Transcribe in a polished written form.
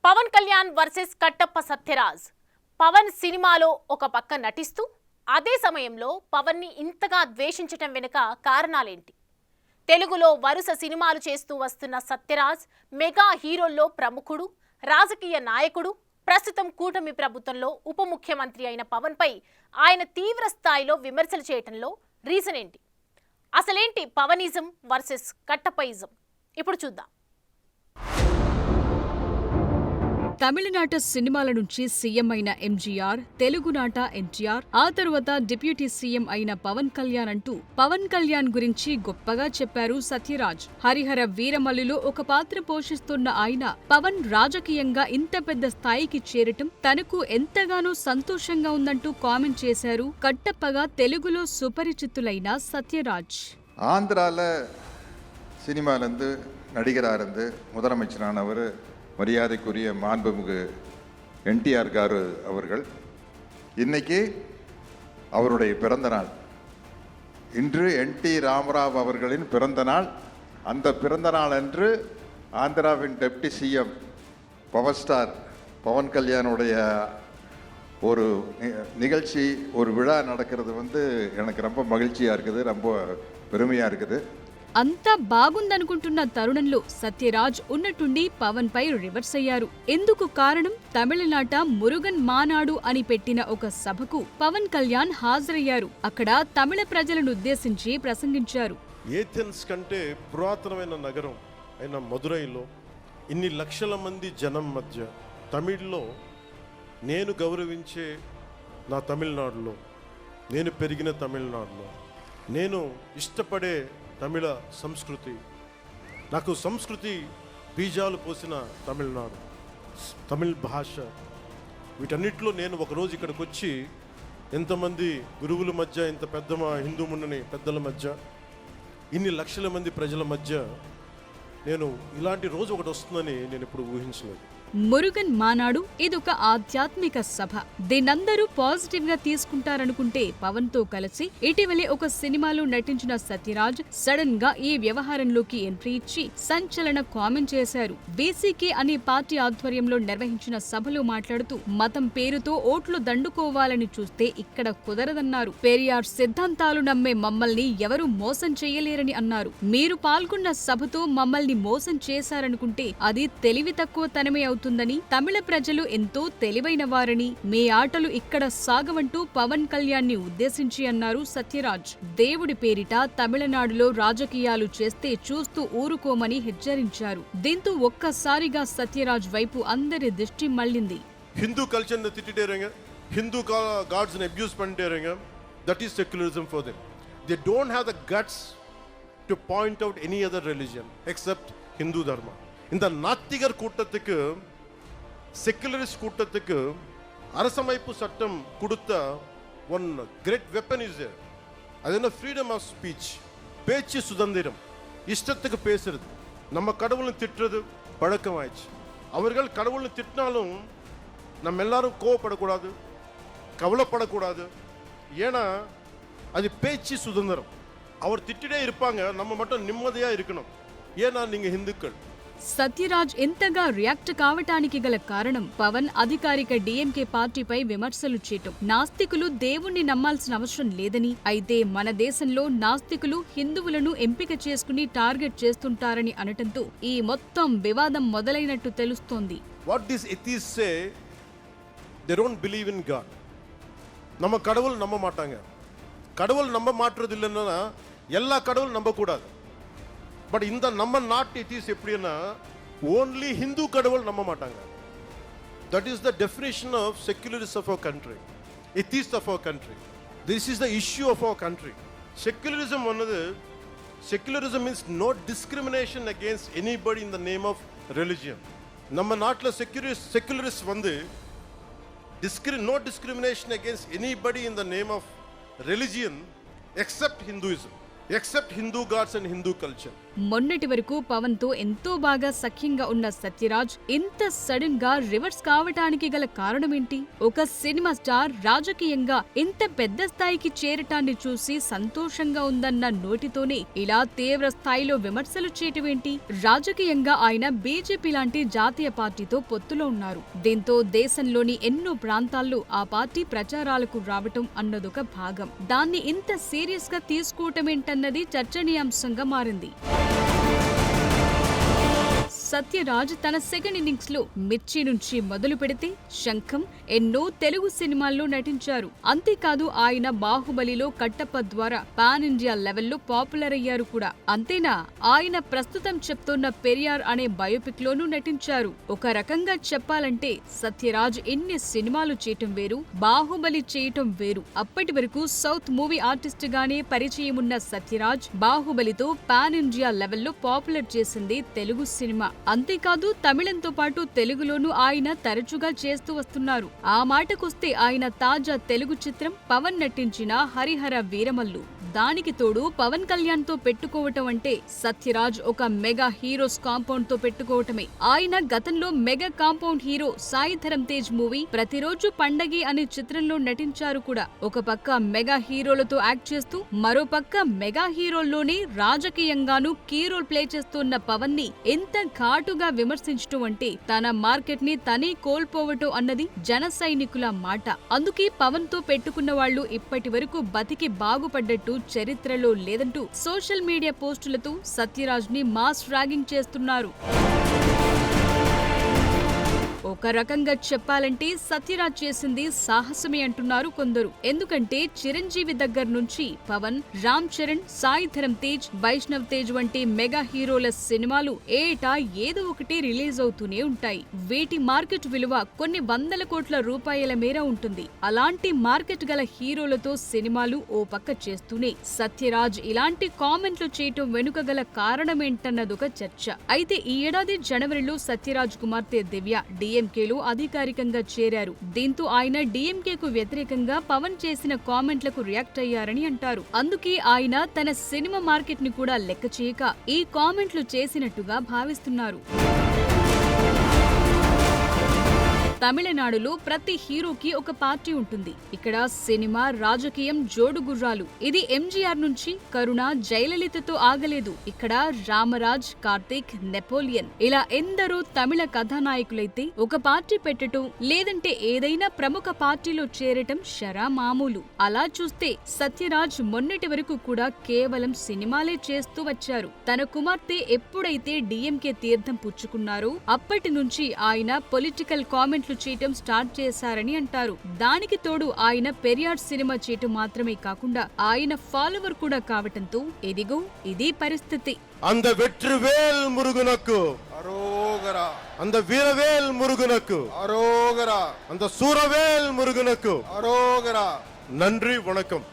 Pawan Kalyan versus Kattappa Sathyaraj. Pawan సినిమాలో ఒక పక్క నటిస్తూ అదే సమయంలో పవన్ ని ఇంతగా ద్వేషించటం వెనుక కారణాలేంటి? తెలుగులో వరుస సినిమాలు చేస్తూ వస్తున్న సత్యరాజ్ మెగా హీరోల్లో ప్రముఖుడు, రాజకీయ నాయకుడు. ప్రస్తుతం కూటమి ప్రభుత్వంలో ఉప ముఖ్యమంత్రి అయిన పవన్ పై ఆయన తీవ్ర స్థాయిలో విమర్శలు చేయటంలో రీజన్ ఏంటి? అసలేంటి పవనిజం వర్సెస్ కట్టప్పయిజం? ఇప్పుడు చూద్దాం. తమిళనాట సినిమాల నుంచి సీఎం అయిన ఎంజీఆర్, తెలుగునాట ఎన్టీఆర్, ఆ తరువాత డిప్యూటీ సీఎం అయిన పవన్ కళ్యాణ్ అంటూ పవన్ కళ్యాణ్ గురించి గొప్పగా చెప్పారు సత్యరాజ్. హరిహర వీరమల్లులో ఒక పాత్ర పోషిస్తున్న ఆయన పవన్ రాజకీయంగా ఇంత పెద్ద స్థాయికి చేరటం తనకు ఎంతగానో సంతోషంగా ఉందంటూ కామెంట్ చేశారు కట్టప్పగా తెలుగులో సుపరిచితులైన సత్యరాజ్. ஆந்திரால சினிமாலேருந்து நடிகராக இருந்து முதலமைச்சரானவர் மரியாதைக்குரிய மாண்புமிகு என்டிஆர் காரு அவர்கள் இன்னைக்கு அவருடைய பிறந்த நாள். இன்று என்டி ராமராவ் அவர்களின் பிறந்த நாள். அந்த பிறந்த நாள் அன்று ஆந்திராவின் deputy CM power star Pawan கல்யாணுடைய ஒரு நிகழ்ச்சி, ஒரு விழா நடக்கிறது எனக்கு ரொம்ப மகிழ்ச்சியாக இருக்குது, ரொம்ப பெருமையாக இருக்குது. అంతా బాగుందనుకుంటున్న తరుణంలో సత్యరాజ్ ఉన్నట్టుండి పవన్ పై రివర్స్ అయ్యారు. ఎందుకు కారణం? తమిళనాట మురుగన్ మానాడు అని పెట్టిన ఒక సభకు పవన్ కళ్యాణ్ హాజరయ్యారు. అక్కడ తమిళ ప్రజలను ఉద్దేశించి ప్రసంగించారు. ఏథెన్స్ కంటే పురాతనమైన నగరం అయిన మదురైలో ఇన్ని లక్షల మంది జనం మధ్య తమిళ్లో నేను గౌరవించే నా తమిళనాడులో, నేను పెరిగిన తమిళనాడులో, నేను ఇష్టపడే తమిళ సంస్కృతి, నాకు సంస్కృతి బీజాలు పోసిన తమిళనాడు, తమిళ భాష, వీటన్నిటిలో నేను ఒకరోజు ఇక్కడికి వచ్చి ఎంతమంది గురువుల మధ్య, ఇంత పెద్ద హిందూ మున్నని పెద్దల మధ్య, ఇన్ని లక్షల మంది ప్రజల మధ్య నేను ఇలాంటి రోజు ఒకటి వస్తుందని నేను ఇప్పుడు ఊహించలేదు. మురుగన్ మానాడు ఇదొక ఆధ్యాత్మిక సభ. దీనందరూ పాజిటివ్ గా తీసుకుంటారనుకుంటే పవన్ తో కలిసి ఇటీవలే ఒక సినిమాలో నటించిన సత్యరాజ్ సడన్ గా ఈ వ్యవహారంలోకి ఎంట్రీ ఇచ్చి సంచలన కామెంట్ చేశారు. బీసీకే అనే పార్టీ ఆధ్వర్యంలో నిర్వహించిన సభలో మాట్లాడుతూ మతం పేరుతో ఓట్లు దండుకోవాలని చూస్తే ఇక్కడ కుదరదన్నారు. పెరియార్ సిద్ధాంతాలు నమ్మే మమ్మల్ని ఎవరూ మోసం చేయలేరని అన్నారు. మీరు పాల్గొన్న సభతో మమ్మల్ని మోసం చేశారనుకుంటే అది తెలివి తక్కువ తనమే అవుతుందని, తమిళ ప్రజలు ఎంతో తెలివైన వారని, మీ ఆటలు ఇక్కడ సాగవంటూ పవన్ కళ్యాణ్ ని ఉద్దేశించి అన్నారు సత్యరాజ్. దేవుడి పేరిట తమిళనాడులో రాజకీయాలు చేస్తే చూస్తూ ఊరుకోమని హెచ్చరించారు. దీంతో ఒక్కసారిగా సత్యరాజ్ వైపు అందరి దృష్టి మళ్లింది. హిందూ కల్చర్ ని తిట్టిటేరంగా, హిందూ గాడ్స్ ని అబ్యూస్ பண்ணிட்டேங்க. That is secularism for them. They don't have the guts to point out any other religion except Hindu dharma. இந்த நாத்திகர் கூட்டத்துக்கு, செக்குலரிஸ்ட் கூட்டத்துக்கு அரசமைப்பு சட்டம் கொடுத்த one great weapon is there. அது என்ன? ஃப்ரீடம் ஆஃப் ஸ்பீச், பேச்சு சுதந்திரம், இஷ்டத்துக்கு பேசுறது. நம்ம கடவுளை திட்டுறது பழக்கமாயிடுச்சு. அவர்கள் கடவுளை திட்டினாலும் நம்ம எல்லாரும் கோவப்படக்கூடாது, கவலைப்படக்கூடாது. ஏன்னா அது பேச்சு சுதந்திரம். அவர் திட்டிட்டே இருப்பாங்க, நம்ம மட்டும் நிம்மதியாக இருக்கணும். ஏன்னா நீங்கள் இந்துக்கள். సత్యరాజ్ ఎంతగా రియాక్ట్ కావటానికి గల కారణం పవన్ అధికారిక డీఎంకే పార్టీపై విమర్శలు చేయటం. నాస్తికులు దేవుణ్ణి నమ్మాల్సిన అవసరం లేదని, అయితే మన దేశంలో నాస్తికులు హిందువులను ఎంపిక చేసుకుని టార్గెట్ చేస్తుంటారని అనటంతో ఈ మొత్తం వివాదం మొదలైనట్టు తెలుస్తోంది. What this atheist say, they don't believe in God. நம்ம கடவுள் நம்ப மாட்டாங்க. கடவுள் நம்ப மாட்டுறது இல்லைன்னா எல்லா கடவுள் நம்பக்கூடாது. பட் இந்த நம்ம நாட்டு எத்தீஸ் எப்படின்னா ஓன்லி ஹிந்து கடவுள் நம்ப மாட்டாங்க. That is the definition of secularism of our country, atheist of our country. This is the issue of our country. Secularism வந்தது, secularism means no discrimination against anybody in the name of religion. நம்ம நாட்டில் செக்யுலரிஸ்ட் no discrimination against anybody in the name of religion except Hinduism, except Hindu gods and Hindu culture. మొన్నటి వరకు పవన్ తో ఎంతో బాగా సఖ్యంగా ఉన్న సత్యరాజ్ ఇంత సడన్ గా రివర్స్ కావటానికి గల కారణమేంటి? ఒక సినిమా స్టార్ రాజకీయంగా ఇంత పెద్ద స్థాయికి చేరటాన్ని చూసి సంతోషంగా ఉందన్న నోటితోనే ఇలా తీవ్ర స్థాయిలో విమర్శలు చేయటమేంటి? రాజకీయంగా ఆయన బీజేపీ లాంటి జాతీయ పార్టీతో పొత్తులో ఉన్నారు. దీంతో దేశంలోని ఎన్నో ప్రాంతాల్లో ఆ పార్టీ ప్రచారాలకు రావటం అన్నదొక భాగం. దాన్ని ఇంత సీరియస్ గా తీసుకోవటమేంటన్నది చర్చనీయాంశంగా మారింది. సత్యరాజ్ తన సెకండ్ ఇన్నింగ్స్ లో మిర్చి నుంచి మొదలు పెడితే శంఖం ఎన్నో తెలుగు సినిమాల్లో నటించారు. అంతేకాదు ఆయన బాహుబలిలో కట్టప్ప ద్వారా పాన్ ఇండియా లెవెల్లో పాపులర్ అయ్యారు కూడా. అంతేనా, ఆయన ప్రస్తుతం చెప్తున్న పెరియార్ అనే బయోపిక్ లోనూ నటించారు. ఒక రకంగా చెప్పాలంటే సత్యరాజ్ ఎన్ని సినిమాలు చేయటం వేరు, బాహుబలి చేయటం వేరు. అప్పటి వరకు సౌత్ మూవీ ఆర్టిస్ట్ గానే పరిచయం ఉన్న సత్యరాజ్ బాహుబలితో పాన్ ఇండియా లెవెల్లో పాపులర్ చేసింది తెలుగు సినిమా. అంతేకాదు తమిళంతో పాటు తెలుగులోనూ ఆయన తరచుగా చేస్తూ వస్తున్నారు. ఆ మాటకొస్తే ఆయన తాజా తెలుగు చిత్రం పవన్ నటించిన హరిహర వీరమల్లు. దానికి తోడు పవన్ కళ్యాణ్ తో పెట్టుకోవటం అంటే సత్యరాజ్ ఒక మెగా హీరోస్ కాంపౌండ్ తో పెట్టుకోవటమే. ఆయన గతంలో mega compound hero Sai Dharam Tej movie ప్రతిరోజు పండగే అనే చిత్రంలో నటించారు కూడా. ఒక పక్క మెగా హీరోలతో యాక్ట్ చేస్తూ మరో పక్క మెగా హీరోల్లోనే రాజకీయంగానూ కీ రోల్ ప్లే చేస్తున్న పవన్ ని ఎంత ఘాటుగా విమర్శించటం అంటే తన మార్కెట్ ని తనే కోల్పోవటం అన్నది జన సైనికుల మాట. అందుకే పవన్ తో పెట్టుకున్న వాళ్లు ఇప్పటి వరకు బతికి బాగుపడ్డట్టు చరిత్రలో లేదంటూ సోషల్ మీడియా పోస్టులతో సత్యరాజ్ ని మాస్ ర్యాగింగ్ చేస్తున్నారు. ఒక రకంగా చెప్పాలంటే సత్యరాజ్ చేసింది సాహసమే అంటున్నారు కొందరు. ఎందుకంటే చిరంజీవి దగ్గర నుంచి పవన్, రామ్ చరణ్, సాయి ధరమ్ తేజ్, వైష్ణవ్ తేజ్ వంటి మెగా హీరోల సినిమాలు ఏటా ఏదో ఒకటి రిలీజ్ అవుతూనే ఉంటాయి. వీటి మార్కెట్ విలువ కొన్ని వందల కోట్ల రూపాయల మేర ఉంటుంది. అలాంటి మార్కెట్ గల హీరోలతో సినిమాలు ఓ పక్క చేస్తూనే సత్యరాజ్ ఇలాంటి కామెంట్లు చేయటం వెనుక గల కారణమేంటన్నదొక చర్చ. అయితే ఈ ఏడాది జనవరిలో సత్యరాజ్ కుమార్తె దివ్య డిఎంకేలో అధికారికంగా చేరారు. దీంతో ఆయన డిఎంకేకు వ్యతిరేకంగా పవన్ చేసిన కామెంట్లకు రియాక్ట్ అయ్యారని అంటారు. అందుకే ఆయన తన సినిమా మార్కెట్ ని కూడా లెక్క చేయక ఈ కామెంట్లు చేసినట్టుగా భావిస్తున్నారు. తమిళనాడులో ప్రతి హీరోకి ఒక పార్టీ ఉంటుంది. ఇక్కడ సినిమా, రాజకీయం జోడుగుర్రాలు. ఇది ఎంజీఆర్ నుంచి కరుణ, జయలలితతో ఆగలేదు. ఇక్కడ రామరాజ్, కార్తీక్, నెపోలియన్ ఇలా ఎందరో తమిళ కథానాయకులైతే ఒక పార్టీ పెట్టటం లేదంటే ఏదైనా ప్రముఖ పార్టీలో చేరటం షరా మామూలు. అలా చూస్తే సత్యరాజ్ మొన్నటి వరకు కూడా కేవలం సినిమాలే చేస్తూ వచ్చారు. తన కుమార్తె ఎప్పుడైతే డిఎంకే తీర్థం పుచ్చుకున్నారో అప్పటి నుంచి ఆయన పొలిటికల్ కామెంట్లు చేయటం స్టార్ట్ చేశారని అంటారు. దానికి తోడు ఆయన పెరియార్ సినిమా చేయటం మాత్రమే కాకుండా ఆయన ఫాలోవర్ కూడా కావటంతో ఇదిగో ఇదే పరిస్థితి. அந்த வெற்றிவேல் முருகனுக்கு அரோகரா, அந்த வீரவேல் முருகனுக்கு அரோகரா, அந்த சூரவேல் முருகனுக்கு அரோகரா. நன்றி, வணக்கம்.